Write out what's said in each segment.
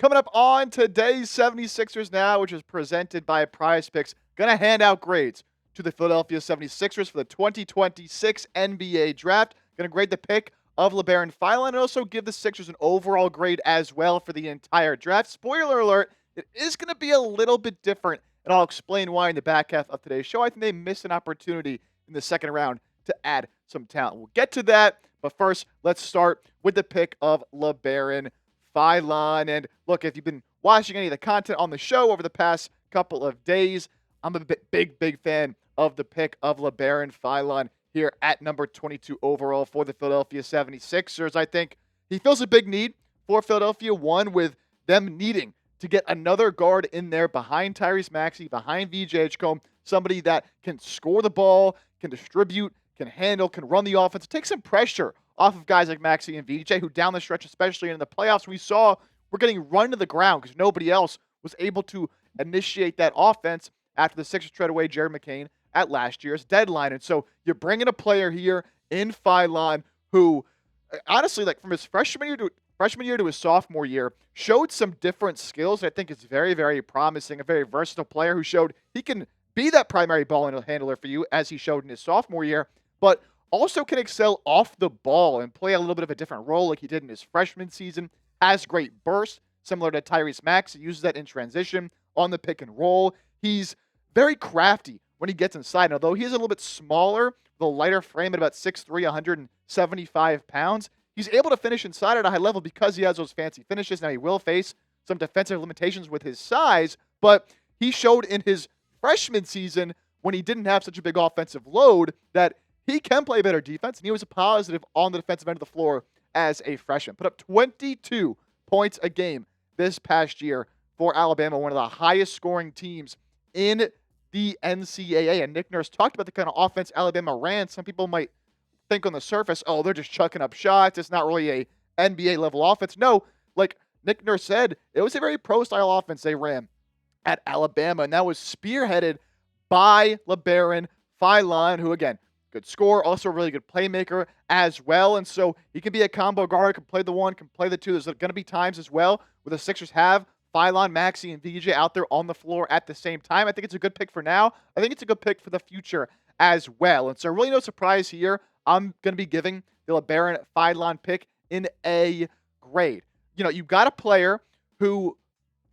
Coming up on today's 76ers Now, which is presented by Prize Picks, going to hand out grades to the Philadelphia 76ers for the 2026 NBA Draft. Going to grade the pick of Labaron Philon and also give the Sixers an overall grade as well for the entire draft. Spoiler alert, it is going to be a little bit different, and I'll explain why in the back half of today's show. I think they missed an opportunity in the second round to add some talent. We'll get to that, but first, let's start with the pick of Labaron Philon. And look, if you've been watching any of the content on the show over the past couple of days, I'm a big fan of the pick of Labaron Philon here at number 22 overall for the Philadelphia 76ers. I think he fills a big need for Philadelphia, one with them needing to get another guard in there behind Tyrese Maxey, behind VJ Edgecombe, somebody that can score the ball, can distribute, can handle, can run the offense, take some pressure off of guys like Maxey and VJ, who down the stretch, especially in the playoffs, we saw were getting run to the ground because nobody else was able to initiate that offense after the Sixers traded away Jared McCain at last year's deadline. And so you're bringing a player here in Philon who, honestly, like from his freshman year to his sophomore year, showed some different skills that I think is very promising. A very versatile player who showed he can be that primary ball handler for you, as he showed in his sophomore year, but also can excel off the ball and play a little bit of a different role like he did in his freshman season. Has great burst, similar to Tyrese Maxey. He uses that in transition on the pick and roll. He's very crafty when he gets inside. And although he is a little bit smaller, the lighter frame at about 6'3", 175 pounds, he's able to finish inside at a high level because he has those fancy finishes. Now, he will face some defensive limitations with his size, but he showed in his freshman season, when he didn't have such a big offensive load, that he can play better defense, and he was a positive on the defensive end of the floor as a freshman. Put up 22 points a game this past year for Alabama, one of the highest scoring teams in the NCAA. And Nick Nurse talked about the kind of offense Alabama ran. Some people might think on the surface, oh, they're just chucking up shots. It's not really a NBA level offense. No, like Nick Nurse said, it was a very pro-style offense they ran at Alabama, and that was spearheaded by Labaron Philon, who, again, good scorer, also a really good playmaker as well. And so he can be a combo guard, can play the one, can play the two. There's going to be times as well where the Sixers have Philon, Maxey, and VJ out there on the floor at the same time. I think it's a good pick for now. I think it's a good pick for the future as well. And so really no surprise here. I'm going to be giving the Labaron Philon pick in A grade. You know, you've got a player who,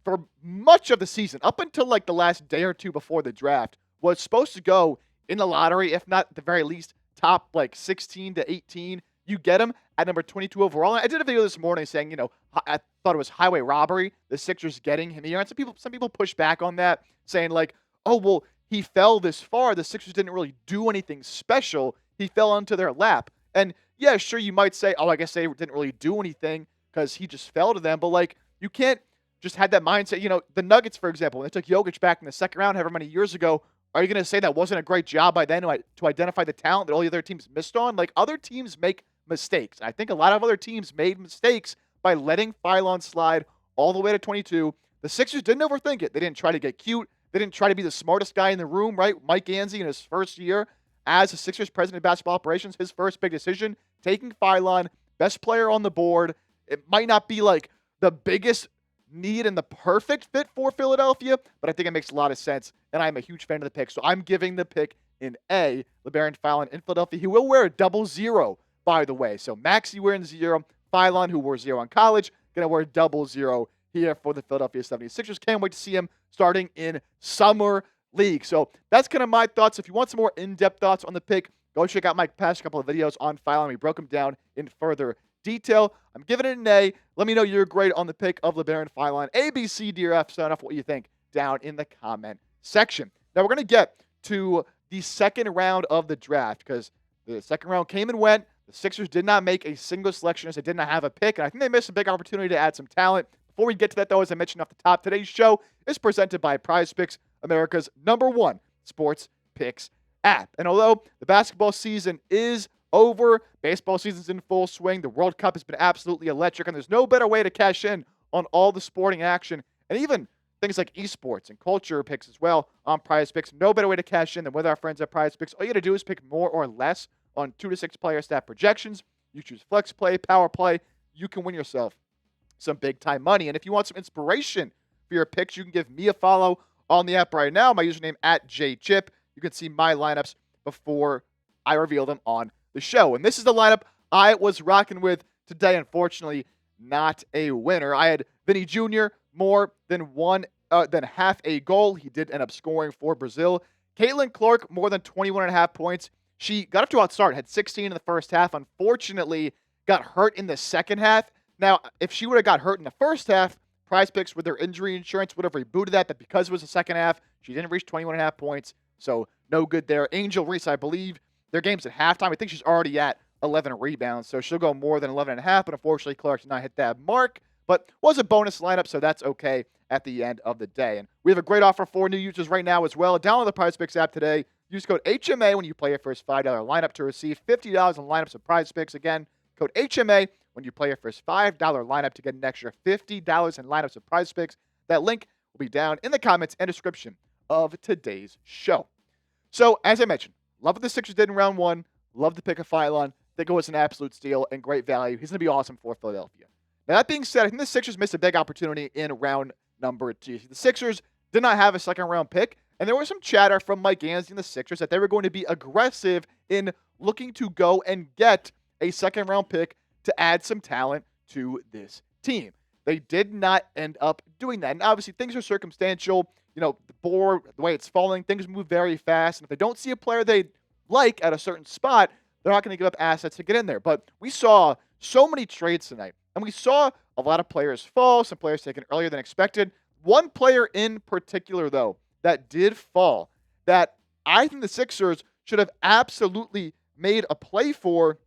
for much of the season, up until like the last day or two before the draft, was supposed to go in the lottery, if not at the very least top like 16 to 18. You get him at number 22 overall. And I did a video this morning saying, you know, I thought it was highway robbery, the Sixers getting him here. And some people push back on that, saying like, oh, well, he fell this far. The Sixers didn't really do anything special. He fell onto their lap. And yeah, sure, you might say, oh, I guess they didn't really do anything because he just fell to them. But like, you can't just have that mindset. You know, the Nuggets, for example, when they took Jokic back in the second round however many years ago, are you going to say that wasn't a great job by then to identify the talent that all the other teams missed on? Like, other teams make mistakes. I think a lot of other teams made mistakes by letting Philon slide all the way to 22. The Sixers didn't overthink it. They didn't try to get cute. They didn't try to be the smartest guy in the room, right? Mike Gansey, in his first year as the Sixers president of basketball operations, his first big decision, taking Philon, best player on the board. It might not be like the biggest need and the perfect fit for Philadelphia, but I think it makes a lot of sense, and I'm a huge fan of the pick. So I'm giving the pick in A, Labaron Philon in Philadelphia. He will wear a 00, by the way. So Maxey wearing 0, Philon, who wore 0 in college, going to wear a 00 here for the Philadelphia 76ers. Can't wait to see him starting in Summer League. So that's kind of my thoughts. If you want some more in-depth thoughts on the pick, go check out my past couple of videos on Philon. We broke them down in further detail. I'm giving it an A. Let me know your grade on the pick of Labaron Philon. A, B, C, D, or F. Sound off what you think down in the comment section. Now we're going to get to the second round of the draft because the second round came and went. The Sixers did not make a single selection as they did not have a pick, and I think they missed a big opportunity to add some talent. Before we get to that, though, as I mentioned off the top, today's show is presented by Prize Picks, America's #1 sports picks app. And although the basketball season is over, baseball season's in full swing, the World Cup has been absolutely electric, and there's no better way to cash in on all the sporting action, and even things like esports and culture picks as well on Prize Picks. No better way to cash in than with our friends at Prize Picks. All you got to do is pick more or less on 2 to 6 player stat projections. You choose flex play, power play. You can win yourself some big-time money. And if you want some inspiration for your picks, you can give me a follow on the app right now. My username @JChip. You can see my lineups before I reveal them on the show. And this is the lineup I was rocking with today. Unfortunately, not a winner. I had Vinny Jr. more than half a goal. He did end up scoring for Brazil. Caitlin Clark more than 21.5 points. She got up to a hot start, had 16 in the first half. Unfortunately, got hurt in the second half. Now, if she would have got hurt in the first half, Prize Picks with their injury insurance would have rebooted that. But because it was the second half, she didn't reach 21.5 points. So no good there. Angel Reese, I believe, their game's at halftime. I think she's already at 11 rebounds. So she'll go more than 11.5. But unfortunately, Clark did not hit that mark. But was a bonus lineup, so that's okay at the end of the day. And we have a great offer for new users right now as well. Download the Prize Picks app today. Use code HMA when you play your first $5 lineup to receive $50 in lineups of Prize Picks. Again, code HMA when you play your first $5 lineup to get an extra $50 in lineups of Prize Picks. That link will be down in the comments and description of today's show. So, as I mentioned, love what the Sixers did in round one. Love the pick of Philon. Think it was an absolute steal and great value. He's going to be awesome for Philadelphia. Now, that being said, I think the Sixers missed a big opportunity in round number 2. The Sixers did not have a second-round pick, and there was some chatter from Mike Gansey and the Sixers that they were going to be aggressive in looking to go and get a second-round pick to add some talent to this team. They did not end up doing that. And obviously, things are circumstantial. You know, the board, the way it's falling, things move very fast. And if they don't see a player they like at a certain spot, they're not going to give up assets to get in there. But we saw so many trades tonight. And we saw a lot of players fall, some players taken earlier than expected. One player in particular, though, that did fall, that I think the Sixers should have absolutely made a play for,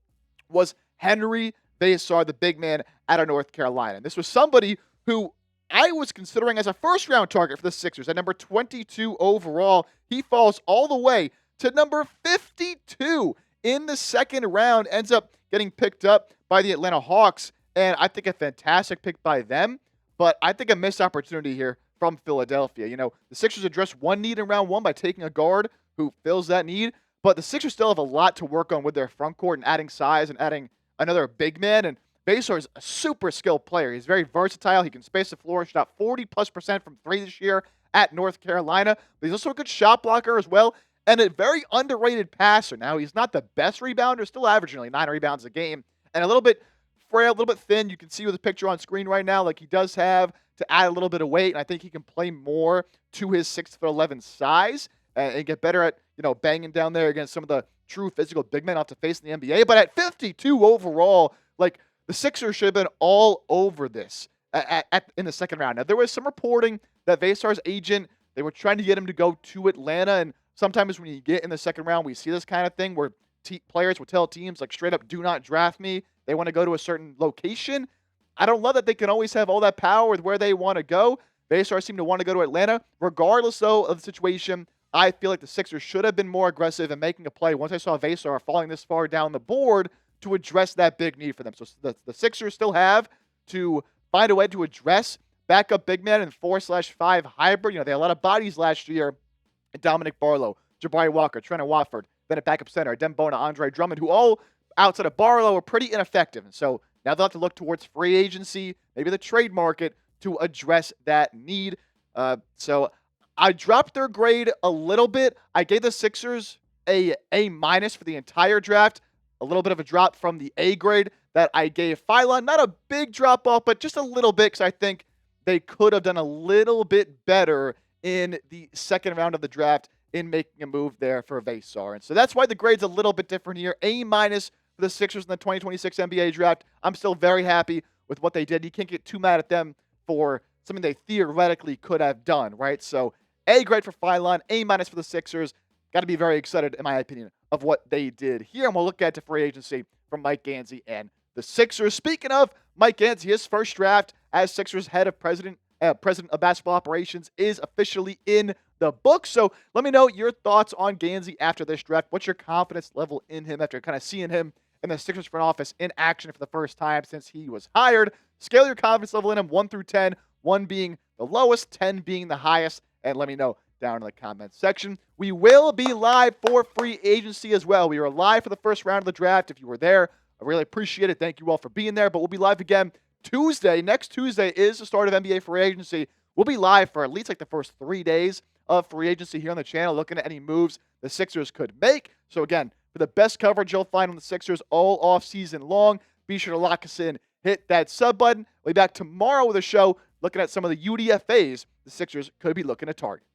was Henry Vassar, the big man out of North Carolina. And this was somebody who I was considering as a first-round target for the Sixers. At number 22 overall, he falls all the way to number 52 in the second round, ends up getting picked up by the Atlanta Hawks. And I think a fantastic pick by them, but I think a missed opportunity here from Philadelphia. You know, the Sixers addressed one need in round one by taking a guard who fills that need, but the Sixers still have a lot to work on with their front court and adding size and adding another big man. And Vassar is a super skilled player. He's very versatile. He can space the floor. Shot 40+% from three this year at North Carolina. But he's also a good shot blocker as well, and a very underrated passer. Now, he's not the best rebounder, still averaging only 9 rebounds a game, and a little bit frail, a little bit thin. You can see with the picture on screen right now, like he does have to add a little bit of weight, and I think he can play more to his 6'11" size and get better at, you know, banging down there against some of the true physical big men off to face in the NBA. But at 52 overall, like, the Sixers should have been all over this in the second round. Now, there was some reporting that Vassar's agent, they were trying to get him to go to Atlanta, and sometimes when you get in the second round, we see this kind of thing where players will tell teams, like, straight up, do not draft me. They want to go to a certain location. I don't love that they can always have all that power with where they want to go. Vassar seemed to want to go to Atlanta. Regardless, though, of the situation, I feel like the Sixers should have been more aggressive in making a play once I saw Vassar falling this far down the board to address that big need for them. So the Sixers still have to find a way to address backup big man and 4/5 hybrid. You know, they had a lot of bodies last year. Dominic Barlow, Jabari Walker, Trent Watford, then at backup center, Dembona, Andre Drummond, who all outside of Barlow were pretty ineffective. And so now they'll have to look towards free agency, maybe the trade market, to address that need. So I dropped their grade a little bit. I gave the Sixers a A- for the entire draft. A little bit of a drop from the A grade that I gave Philon. Not a big drop off, but just a little bit, because I think they could have done a little bit better in the second round of the draft in making a move there for Vassar. And so that's why the grade's a little bit different here. A- for the Sixers in the 2026 NBA draft. I'm still very happy with what they did. You can't get too mad at them for something they theoretically could have done, right? So A grade for Philon, A- for the Sixers. Got to be very excited, in my opinion, of what they did here. And we'll look at the free agency from Mike Gansey and the Sixers. Speaking of Mike Gansey, his first draft as Sixers head of president of basketball operations is officially in the book. So let me know your thoughts on Gansey after this draft. What's your confidence level in him after kind of seeing him in the Sixers front office in action for the first time since he was hired? Scale your confidence level in him, 1 through 10, 1 being the lowest, 10 being the highest, and let me know down in the comments section. We will be live for free agency as well. We are live for the first round of the draft. If you were there, I really appreciate it. Thank you all for being there, but we'll be live again Next Tuesday is the start of NBA free agency. We'll be live for at least like the first 3 days of free agency here on the channel, looking at any moves the Sixers could make. So again, for the best coverage you'll find on the Sixers all off season long, be sure to lock us in. Hit that sub button. We'll be back tomorrow with a show looking at some of the UDFAs the Sixers could be looking to target.